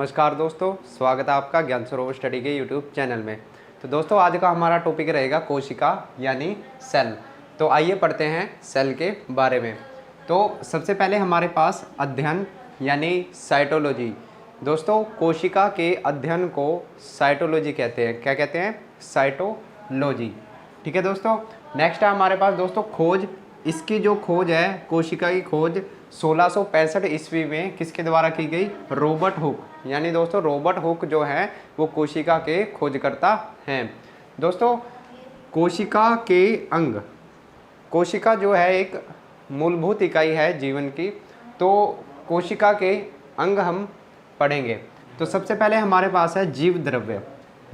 नमस्कार दोस्तों, स्वागत है आपका ज्ञान सरोवर स्टडी के यूट्यूब चैनल में। तो दोस्तों आज का हमारा टॉपिक रहेगा कोशिका यानी सेल। तो आइए पढ़ते हैं सेल के बारे में। तो सबसे पहले हमारे पास अध्ययन यानी साइटोलॉजी। दोस्तों कोशिका के अध्ययन को साइटोलॉजी कहते हैं। क्या कहते हैं? साइटोलॉजी। ठीक है दोस्तों। नेक्स्ट है हमारे पास दोस्तों खोज। इसकी जो खोज है, कोशिका की खोज 1665 ईस्वी में किसके द्वारा की गई? Robert Hooke. यानी दोस्तों रॉबर्ट हुक जो है वो कोशिका के खोजकर्ता हैं। दोस्तों कोशिका के अंग, कोशिका जो है एक मूलभूत इकाई है जीवन की। तो कोशिका के अंग हम पढ़ेंगे। तो सबसे पहले हमारे पास है जीव द्रव्य।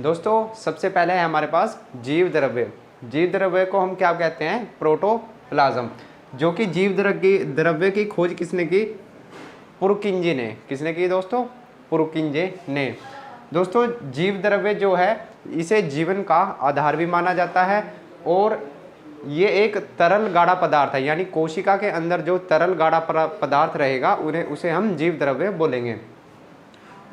दोस्तों सबसे पहले है हमारे पास जीव द्रव्य। जीव द्रव्य को हम क्या कहते हैं? प्रोटोप्लाज्म। जो कि जीव द्रव्य की खोज किसने की? पुरकिंजे ने। किसने की दोस्तों? पुरकिंजे ने। दोस्तों जीव द्रव्य जो है इसे जीवन का आधार भी माना जाता है और ये एक तरल गाढ़ा पदार्थ है। यानी कोशिका के अंदर जो तरल गाढ़ा पदार्थ रहेगा उसे हम जीव द्रव्य बोलेंगे।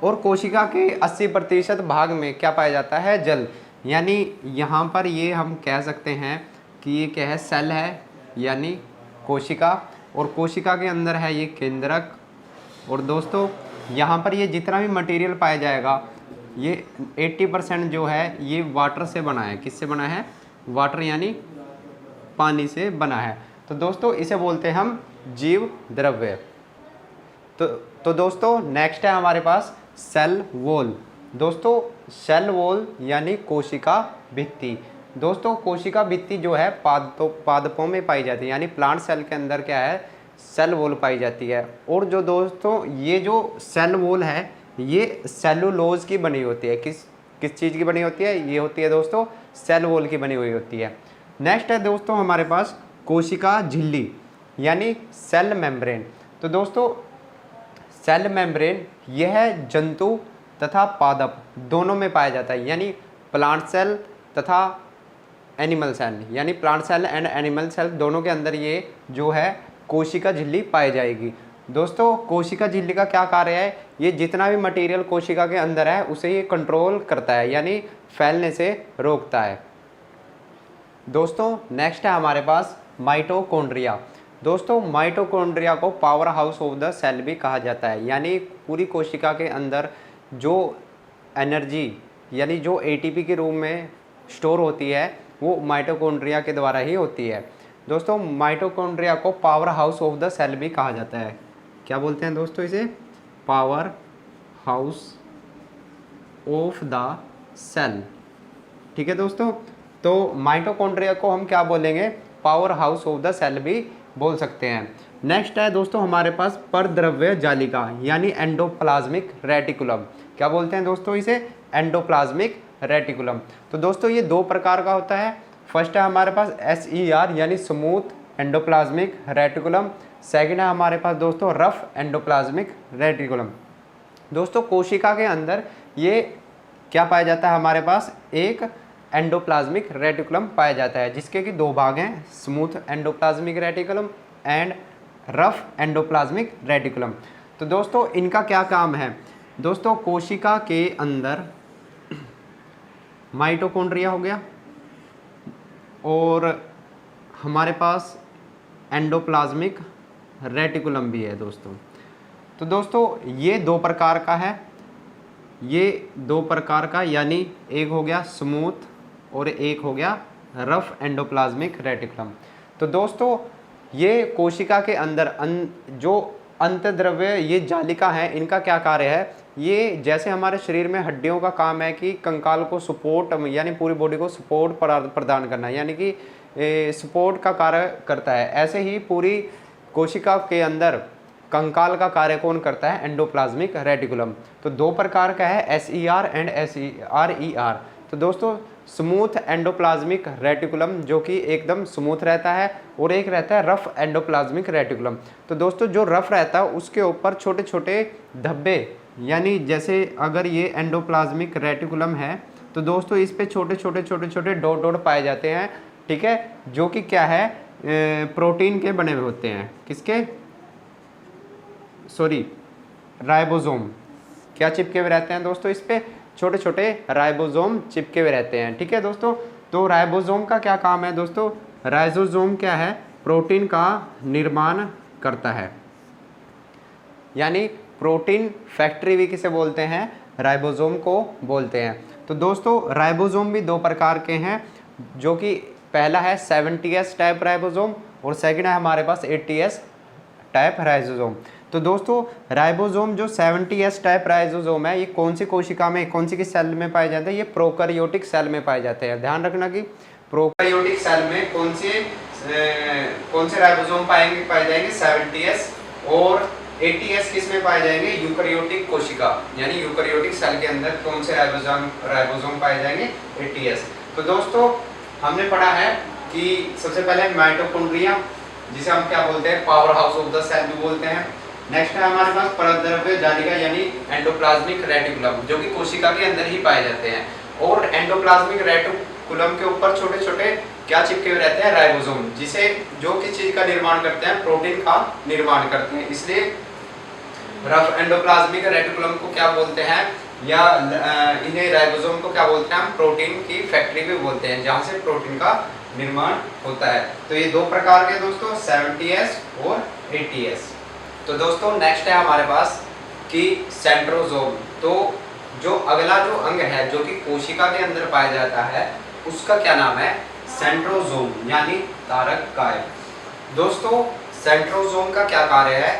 और कोशिका के 80% भाग में क्या पाया जाता है? जल। यानी यहाँ पर ये हम कह सकते हैं कि ये क्या है? सेल है यानी कोशिका। और कोशिका के अंदर है ये केंद्रक। और दोस्तों यहाँ पर ये जितना भी मटेरियल पाया जाएगा ये 80% जो है ये वाटर से बना है। किससे बना है? वाटर यानी पानी से बना है। तो दोस्तों इसे बोलते हैं हम जीव द्रव्य। तो दोस्तों नेक्स्ट है हमारे पास सेल वॉल। दोस्तों सेल वॉल यानी कोशिका भित्ति। दोस्तों कोशिका भित्ति जो है पादपों में पाई जाती है। यानी प्लांट सेल के अंदर क्या है? सेल वॉल पाई जाती है। और जो दोस्तों ये जो सेल वॉल है ये सेलुलोज की बनी होती है। किस चीज़ की बनी होती है? ये होती है दोस्तों सेल वॉल की बनी हुई होती है। नेक्स्ट है दोस्तों हमारे पास कोशिका झिल्ली यानी सेल मेम्ब्रेन। तो दोस्तों सेल मेम्ब्रेन यह जंतु तथा पादप दोनों में पाया जाता है। यानी प्लांट सेल तथा एनिमल सेल, यानी plant cell and animal cell दोनों के अंदर ये जो है कोशिका झिल्ली पाई जाएगी। दोस्तों कोशिका झिल्ली का क्या कार्य है? ये जितना भी मटेरियल कोशिका के अंदर है उसे ये कंट्रोल करता है यानी फैलने से रोकता है। दोस्तों नेक्स्ट है हमारे पास माइटोकॉन्ड्रिया। दोस्तों माइटोकॉन्ड्रिया को powerhouse of the cell भी कहा जाता है। यानी पूरी कोशिका के अंदर जो एनर्जी यानी जो एटीपी के रूप में स्टोर होती है वो माइटोकॉन्ड्रिया के द्वारा ही होती है। दोस्तों माइटोकॉन्ड्रिया को powerhouse of the cell भी कहा जाता है। क्या बोलते हैं दोस्तों इसे? Powerhouse of the cell. ठीक है दोस्तों। तो माइटोकॉन्ड्रिया को हम क्या बोलेंगे? Powerhouse of the cell भी बोल सकते हैं। नेक्स्ट है दोस्तों हमारे पास परद्रव्य जालिका यानी एंडोप्लाज्मिक रेटिकुलम। क्या बोलते हैं दोस्तों इसे? Endoplasmic reticulum. तो दोस्तों ये दो प्रकार का होता है। फर्स्ट है हमारे पास SER यानी स्मूथ एंडोप्लाज्मिक रेटिकुलम। सेकंड है हमारे पास दोस्तों रफ एंडोप्लाज्मिक रेटिकुलम। दोस्तों कोशिका के अंदर ये क्या पाया जाता है? हमारे पास एक एंडोप्लाज्मिक रेटिकुलम पाया जाता है जिसके कि दो भाग हैं, smooth endoplasmic reticulum and rough endoplasmic reticulum. तो दोस्तों इनका क्या काम है? दोस्तों कोशिका के अंदर माइटोकॉन्ड्रिया हो गया और हमारे पास एंडोप्लाज्मिक रेटिकुलम भी है दोस्तों। तो दोस्तों ये दो प्रकार का है। ये दो प्रकार का यानी एक हो गया स्मूथ और एक हो गया रफ एंडोप्लाज्मिक रेटिकुलम। तो दोस्तों ये कोशिका के अंदर जो अंतद्रव्य ये जालिका है इनका क्या कार्य है? ये जैसे हमारे शरीर में हड्डियों का काम है कि कंकाल को सपोर्ट यानी पूरी बॉडी को सपोर्ट प्रदान करना यानी कि सपोर्ट का कार्य करता है, ऐसे ही पूरी कोशिका के अंदर कंकाल का कार्य कौन करता है? Endoplasmic reticulum. तो दो प्रकार का है SER एंड SERER। तो दोस्तों स्मूथ एंडोप्लाज्मिक रेटिकुलम जो कि एकदम स्मूथ रहता है और एक रहता है रफ एंडोप्लाज्मिक रेटिकुलम। तो दोस्तों जो रफ रहता है उसके ऊपर छोटे छोटे धब्बे यानी जैसे अगर ये एंडोप्लाज्मिक रेटिकुलम है तो दोस्तों इस पे छोटे छोटे डॉट डॉट पाए जाते हैं। ठीक है, जो कि क्या है? प्रोटीन के बने हुए होते हैं। किसके? राइबोसोम। क्या चिपके हुए रहते हैं दोस्तों, इस पे छोटे छोटे राइबोसोम चिपके हुए रहते हैं। ठीक है दोस्तों, तो राइबोसोम का क्या काम है दोस्तों, राइबोसोम क्या है, प्रोटीन का निर्माण करता है, यानी प्रोटीन फैक्ट्री भी किसे बोलते हैं, राइबोसोम को बोलते हैं। तो दोस्तों राइबोसोम भी दो प्रकार के हैं, जो कि पहला है 70S टाइप राइबोसोम और सेकंड है हमारे पास 80S टाइप राइबोसोम। तो दोस्तों राइबोसोम जो 70S टाइप राइबोसोम है, ये कौन सी कोशिका में, कौन सी की सेल में पाए जाते हैं, ये प्रोकैरियोटिक सेल में पाए जाते हैं। ध्यान रखना कि प्रोकैरियोटिक सेल में कौन से राइबोसोम पाए जाएंगे, 70S, और 80S किस में पाए जाएंगे, यूकैरियोटिक कोशिका, यानी यूकैरियोटिक सेल के अंदर कौन से राइबोसोम पाए जाएंगे, 80S। तो दोस्तों हमने पढ़ा है कि सबसे पहले माइटोकॉन्ड्रिया, जिसे हम क्या बोलते हैं, powerhouse of the cell भी बोलते हैं। नेक्स्ट है हमारे पास परद्रव्य जालिका यानी एंडोप्लाज्मिक रेटिकुलम, जो कि कोशिका के अंदर ही पाए जाते हैं, और एंडोप्लाज्मिक रेटिकुलम के ऊपर छोटे छोटे क्या चिपके हुए रहते हैं, राइबोसोम, जिसे जो किस चीज का निर्माण करते हैं, प्रोटीन का निर्माण करते हैं। इसलिए एंडोप्लाज्मिक रेटिकुलम को क्या बोलते हैं, या इन्हें राइबोसोम को क्या बोलते हैं, हम प्रोटीन की फैक्ट्री भी बोलते हैं, जहां से प्रोटीन का निर्माण होता है। तो ये दो प्रकार के दोस्तों, 70S और 80S। तो दोस्तों नेक्स्ट है हमारे पास कि सेंट्रोसोम। तो जो अगला जो अंग है जो कि कोशिका के अंदर पाया जाता है, उसका क्या नाम है, सेंट्रोसोम, यानी तारक काय। दोस्तों सेंट्रोसोम का क्या कार्य है,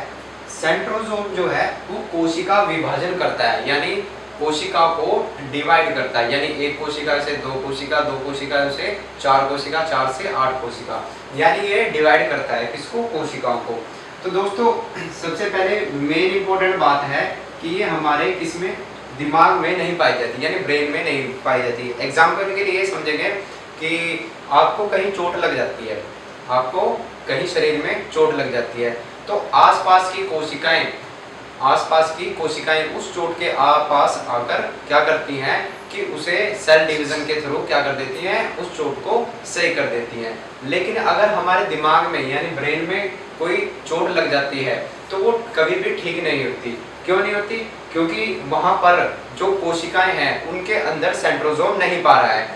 सेंट्रोसोम जो है वो कोशिका विभाजन करता है, यानी कोशिका को डिवाइड करता है, यानी एक कोशिका से दो कोशिका से चार कोशिका, 4 से 8 कोशिका, यानी ये डिवाइड करता है किसको, कोशिकाओं को। तो दोस्तों सबसे पहले मेन इंपॉर्टेंट बात है कि ये हमारे किसमें, दिमाग में नहीं पाई जाती, यानी ब्रेन में नहीं पाई जाती। एग्जाम्पल के लिए समझेंगे कि आपको कहीं चोट लग जाती है, आपको कहीं शरीर में चोट लग जाती है, तो आसपास की कोशिकाएं उस चोट के आसपास आकर क्या करती हैं कि उसे सेल डिवीजन के थ्रू क्या कर देती हैं, उस चोट को सही कर देती हैं। लेकिन अगर हमारे दिमाग में यानी ब्रेन में कोई चोट लग जाती है तो वो कभी भी ठीक नहीं होती। क्यों नहीं होती, क्योंकि वहां पर जो कोशिकाएं हैं उनके अंदर सेंट्रोसोम नहीं पा रहा है।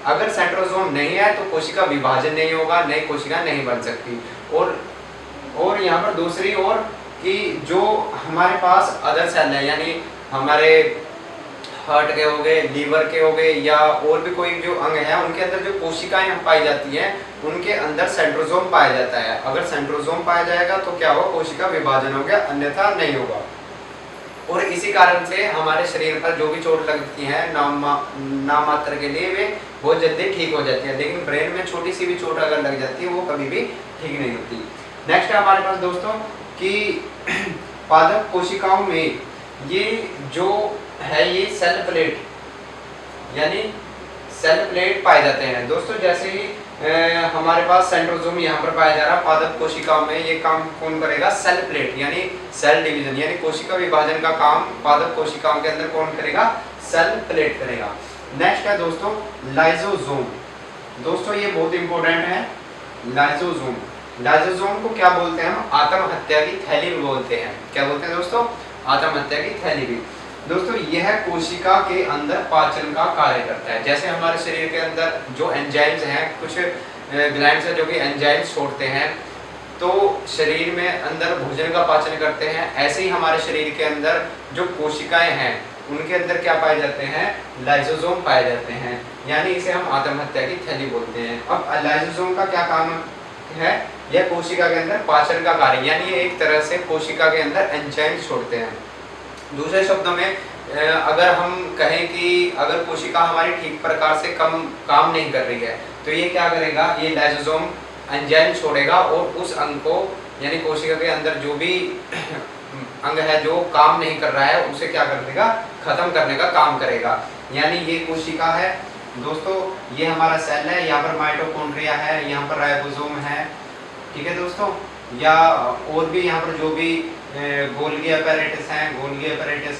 अगर सेंट्रोसोम नहीं है तो कोशिका विभाजन नहीं होगा, नई कोशिका नहीं बन सकती। और यहाँ पर दूसरी ओर कि जो हमारे पास अदर सेल है, यानी हमारे हार्ट के हो गए, लीवर के हो गए, या और भी कोई जो अंग है, उनके अंदर जो कोशिकाएं पाई जाती हैं उनके अंदर सेंट्रोसोम पाया जाता है। अगर सेंट्रोसोम पाया जाएगा तो क्या होगा, कोशिका विभाजन हो गया, अन्यथा नहीं होगा। और इसी कारण से हमारे शरीर पर जो भी चोट लगती है नाम मात्र के लिए वे बहुत जल्दी ठीक हो जाती है, लेकिन ब्रेन में छोटी सी भी चोट अगर लग जाती है वो कभी भी ठीक नहीं होती। नेक्स्ट है हमारे पास दोस्तों कि पादप कोशिकाओं में ये जो है ये सेल प्लेट, यानी सेल प्लेट पाए जाते हैं दोस्तों। जैसे ही हमारे पास सेंट्रोसोम यहाँ पर पाया जा रहा है, पादप कोशिकाओं में ये काम कौन करेगा, सेल प्लेट, यानी सेल डिवीजन, यानी कोशिका विभाजन का काम पादप कोशिकाओं के अंदर कौन करेगा, सेल प्लेट करेगा। नेक्स्ट है दोस्तों लाइसोसोम। दोस्तों ये बहुत इंपॉर्टेंट है, लाइसोसोम। लाइसोसोम को क्या बोलते हैं हम, आत्महत्या की थैली भी बोलते हैं। क्या बोलते हैं दोस्तों, आत्महत्या की थैली भी। दोस्तों यह कोशिका के अंदर पाचन का कार्य करता है। जैसे हमारे शरीर के अंदर जो एंजाइम्स हैं, कुछ ग्लैंड्स हैं जो कि एंजाइम्स छोड़ते हैं तो शरीर में अंदर भोजन का पाचन करते हैं, ऐसे ही हमारे शरीर के अंदर जो कोशिकाएं हैं उनके अंदर क्या पाए जाते हैं, लाइसोसोम पाए जाते हैं, यानी इसे हम आत्महत्या की थैली बोलते हैं। अब लाइसोसोम का क्या काम है, यह कोशिका के अंदर पाचन का कार्य, यानी एक तरह से कोशिका के अंदर एंजाइम्स छोड़ते हैं। दूसरे शब्दों में अगर हम कहें कि अगर कोशिका हमारी ठीक प्रकार से काम नहीं कर रही है तो ये क्या करेगा, ये लाइसोसोम एंजाइम छोड़ेगा और उस अंग को, यानी कोशिका के अंदर जो भी अंग है जो काम नहीं कर रहा है उसे क्या कर देगा, खत्म करने का काम करेगा। यानी ये कोशिका है दोस्तों, ये हमारा सेल है, यहाँ पर माइटोकॉन्ड्रिया है, यहाँ पर राइबोसोम है, ठीक है दोस्तों, या और भी यहाँ पर जो भी गोल्गी अपैरेटस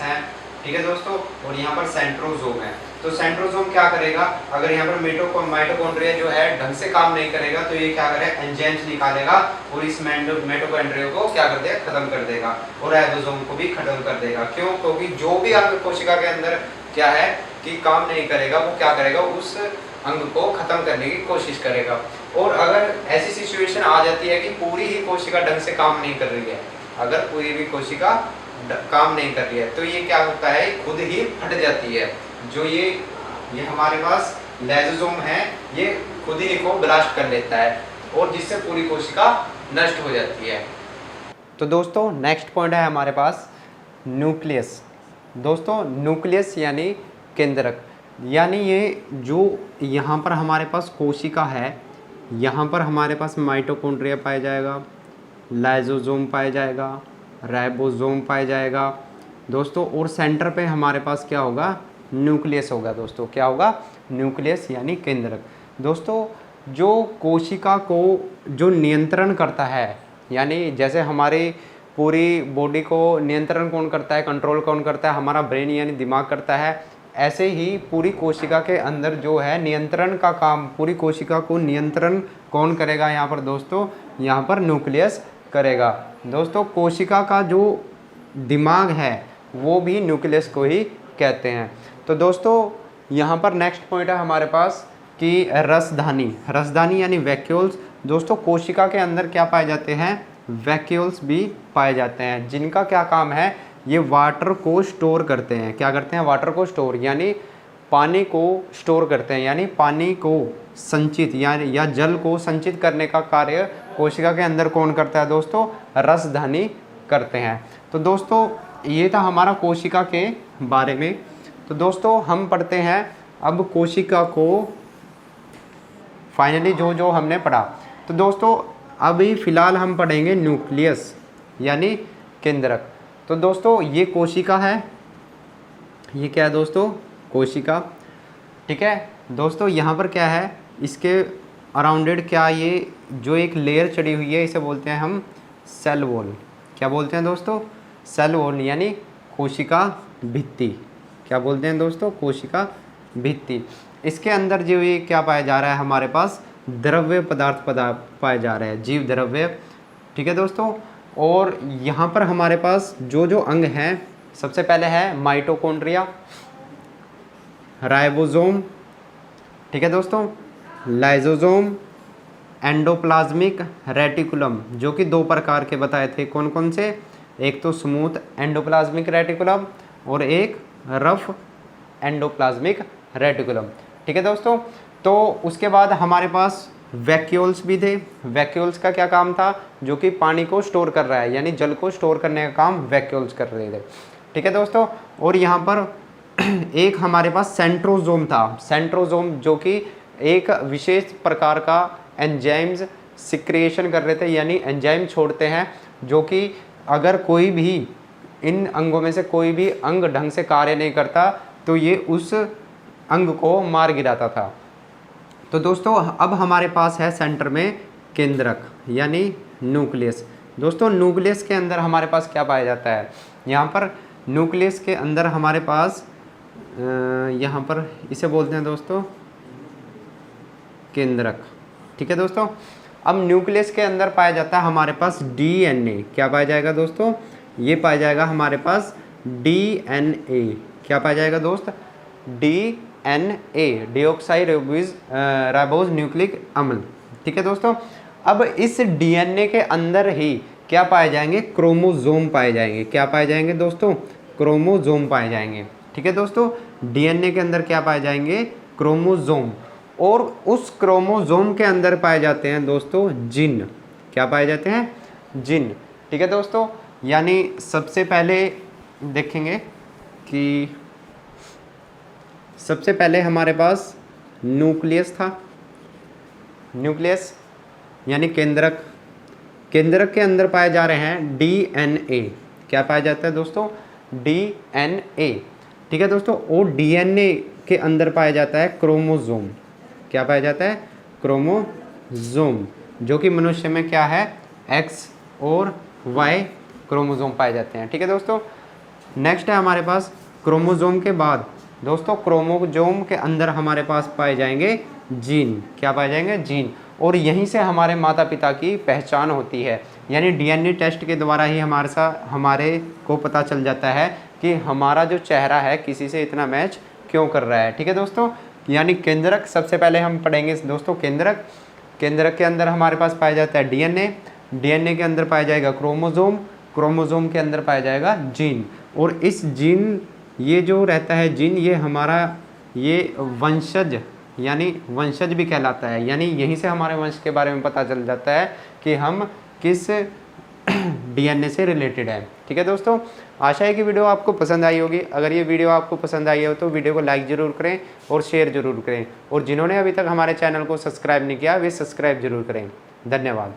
हैं, ठीक है दोस्तों, और यहाँ पर सेंट्रोसोम है। तो सेंट्रोसोम क्या करेगा, अगर यहाँ पर माइटोकॉन्ड्रिया जो है ढंग से काम नहीं करेगा तो ये क्या करेगा, एंजाइम्स निकालेगा और इस माइटोकॉन्ड्रिया को क्या कर देगा, खत्म कर देगा और राइबोसोम को भी खत्म कर देगा। क्यों? क्योंकि जो भी अंग कोशिका के अंदर क्या है कि काम नहीं करेगा, वो क्या करेगा, उस अंग को खत्म करने की कोशिश करेगा। और अगर ऐसी सिचुएशन आ जाती है कि पूरी ही कोशिका ढंग से काम नहीं कर रही है, अगर पूरी भी कोशिका काम नहीं कर रही है तो ये क्या होता है, खुद ही फट जाती है। जो ये हमारे पास लाइसोसोम है, ये खुद ही को ब्लास्ट कर लेता है और जिससे पूरी कोशिका नष्ट हो जाती है। तो दोस्तों नेक्स्ट पॉइंट है हमारे पास न्यूक्लियस। दोस्तों न्यूक्लियस यानी केंद्रक, यानी ये जो यहाँ पर हमारे पास कोशिका है, यहाँ पर हमारे पास माइटोकॉन्ड्रिया पाया जाएगा, लाइसोसोम पाया जाएगा, राइबोसोम पाया जाएगा दोस्तों, और सेंटर पे हमारे पास क्या होगा, न्यूक्लियस होगा दोस्तों। क्या होगा, न्यूक्लियस यानी केंद्रक। दोस्तों जो कोशिका को जो नियंत्रण करता है, यानी जैसे हमारी पूरी बॉडी को नियंत्रण कौन करता है, कंट्रोल कौन करता है, हमारा ब्रेन यानी दिमाग करता है, ऐसे ही पूरी कोशिका के अंदर जो है नियंत्रण का काम, पूरी कोशिका को नियंत्रण कौन करेगा यहाँ पर दोस्तों, यहाँ पर न्यूक्लियस करेगा। दोस्तों कोशिका का जो दिमाग है वो भी न्यूक्लियस को ही कहते हैं। तो दोस्तों यहाँ पर नेक्स्ट पॉइंट है हमारे पास कि रसधानी यानी वैक्यूल्स। दोस्तों कोशिका के अंदर क्या पाए जाते हैं, वैक्यूल्स भी पाए जाते हैं, जिनका क्या काम है, ये वाटर को स्टोर करते हैं। क्या करते हैं, वाटर को स्टोर यानी पानी को स्टोर करते हैं, यानी पानी को संचित या जल को संचित करने का कार्य कोशिका के अंदर कौन करता है दोस्तों, रसधानी करते हैं। तो दोस्तों ये था हमारा कोशिका के बारे में। तो दोस्तों हम पढ़ते हैं अब कोशिका को, फाइनली जो हमने पढ़ा। तो दोस्तों अभी फ़िलहाल हम पढ़ेंगे न्यूक्लियस यानी केंद्रक। तो दोस्तों ये कोशिका है, ये क्या है दोस्तों, कोशिका, ठीक है दोस्तों। यहाँ पर क्या है, इसके अराउंडेड क्या ये जो एक लेयर चढ़ी हुई है, इसे बोलते हैं हम सेल वॉल। क्या बोलते हैं दोस्तों, सेल वॉल यानी कोशिका भित्ति। क्या बोलते हैं दोस्तों, कोशिका भित्ति। इसके अंदर जो ये क्या पाया जा रहा है, हमारे पास द्रव्य पदार्थ पाए जा रहे हैं, जीव द्रव्य, ठीक है दोस्तों। और यहाँ पर हमारे पास जो अंग हैं, सबसे पहले है माइटोकॉन्ड्रिया, राइबोसोम, ठीक है दोस्तों, लाइसोसोम, एंडोप्लाज्मिक रेटिकुलम, जो कि दो प्रकार के बताए थे, कौन कौन से, एक तो स्मूथ एंडोप्लाज्मिक रेटिकुलम और एक रफ एंडोप्लाज्मिक रेटिकुलम, ठीक है दोस्तों। तो उसके बाद हमारे पास वैक्यूल्स भी थे। वैक्यूल्स का क्या काम था, जो कि पानी को स्टोर कर रहा है, यानी जल को स्टोर करने का काम वैक्यूल्स कर रहे थे, ठीक है दोस्तों। और यहाँ पर एक हमारे पास सेंट्रोसोम था, सेंट्रोसोम जो कि एक विशेष प्रकार का एंजाइम्स सिक्रिएशन कर रहे थे, यानी एंजाइम छोड़ते हैं, जो कि अगर कोई भी इन अंगों में से कोई भी अंग ढंग से कार्य नहीं करता तो ये उस अंग को मार गिराता था। तो दोस्तों अब हमारे पास है सेंटर में केंद्रक यानी न्यूक्लियस। दोस्तों न्यूक्लियस के अंदर हमारे पास क्या पाया जाता है, यहाँ पर न्यूक्लियस के अंदर हमारे पास यहाँ पर इसे बोलते हैं दोस्तों केंद्रक, ठीक है दोस्तों। अब न्यूक्लियस के अंदर पाया जाता है हमारे पास डीएनए। क्या पाया जाएगा दोस्तों, ये पाया जाएगा हमारे पास डीएनए। क्या पाया जाएगा दोस्त, डीएनए, डीऑक्साई राइबोज न्यूक्लिक अम्ल, ठीक है दोस्तों। अब इस डीएनए के अंदर ही क्या पाए जाएंगे, क्रोमोसोम पाए जाएंगे। क्या पाए जाएंगे दोस्तों, क्रोमोसोम पाए जाएंगे, ठीक है दोस्तों। डीएनए के अंदर क्या पाए जाएंगे, क्रोमोसोम, और उस क्रोमोसोम के अंदर पाए जाते हैं दोस्तों जिन। क्या पाए जाते हैं, जिन, ठीक है दोस्तों। यानी सबसे पहले देखेंगे कि सबसे पहले हमारे पास न्यूक्लियस था, न्यूक्लियस यानी केंद्रक। केंद्रक के अंदर पाए जा रहे हैं डीएनए। क्या पाया जाता है दोस्तों, डीएनए, ठीक है दोस्तों। और डीएनए के अंदर पाया जाता है क्रोमोसोम। क्या पाया जाता है, क्रोमोसोम, जो कि मनुष्य में क्या है, एक्स और वाई क्रोमोसोम पाए जाते हैं, ठीक है दोस्तों। नेक्स्ट है हमारे पास क्रोमोसोम के बाद दोस्तों क्रोमोसोम के अंदर हमारे पास पाए जाएंगे जीन। क्या पाए जाएंगे? जीन। और यहीं से हमारे माता पिता की पहचान होती है, यानी डीएनए टेस्ट के द्वारा ही हमारे को पता चल जाता है कि हमारा जो चेहरा है किसी से इतना मैच क्यों कर रहा है। ठीक है दोस्तों, यानी केंद्रक सबसे पहले हम पढ़ेंगे दोस्तों। केंद्रक, केंद्रक के अंदर हमारे पास पाया जाता है डीएनए, डीएनए के अंदर पाया जाएगा क्रोमोसोम, क्रोमोसोम के अंदर पाया जाएगा जीन। और इस जीन, ये जो रहता है जीन, ये हमारा ये वंशज यानी वंशज भी कहलाता है, यानी यहीं से हमारे वंश के बारे में पता चल जाता है कि हम किस डीएनए से रिलेटेड है। ठीक है दोस्तों, आशा है कि वीडियो आपको पसंद आई होगी। अगर ये वीडियो आपको पसंद आई हो तो वीडियो को लाइक ज़रूर करें और शेयर ज़रूर करें, और जिन्होंने अभी तक हमारे चैनल को सब्सक्राइब नहीं किया वे सब्सक्राइब ज़रूर करें। धन्यवाद।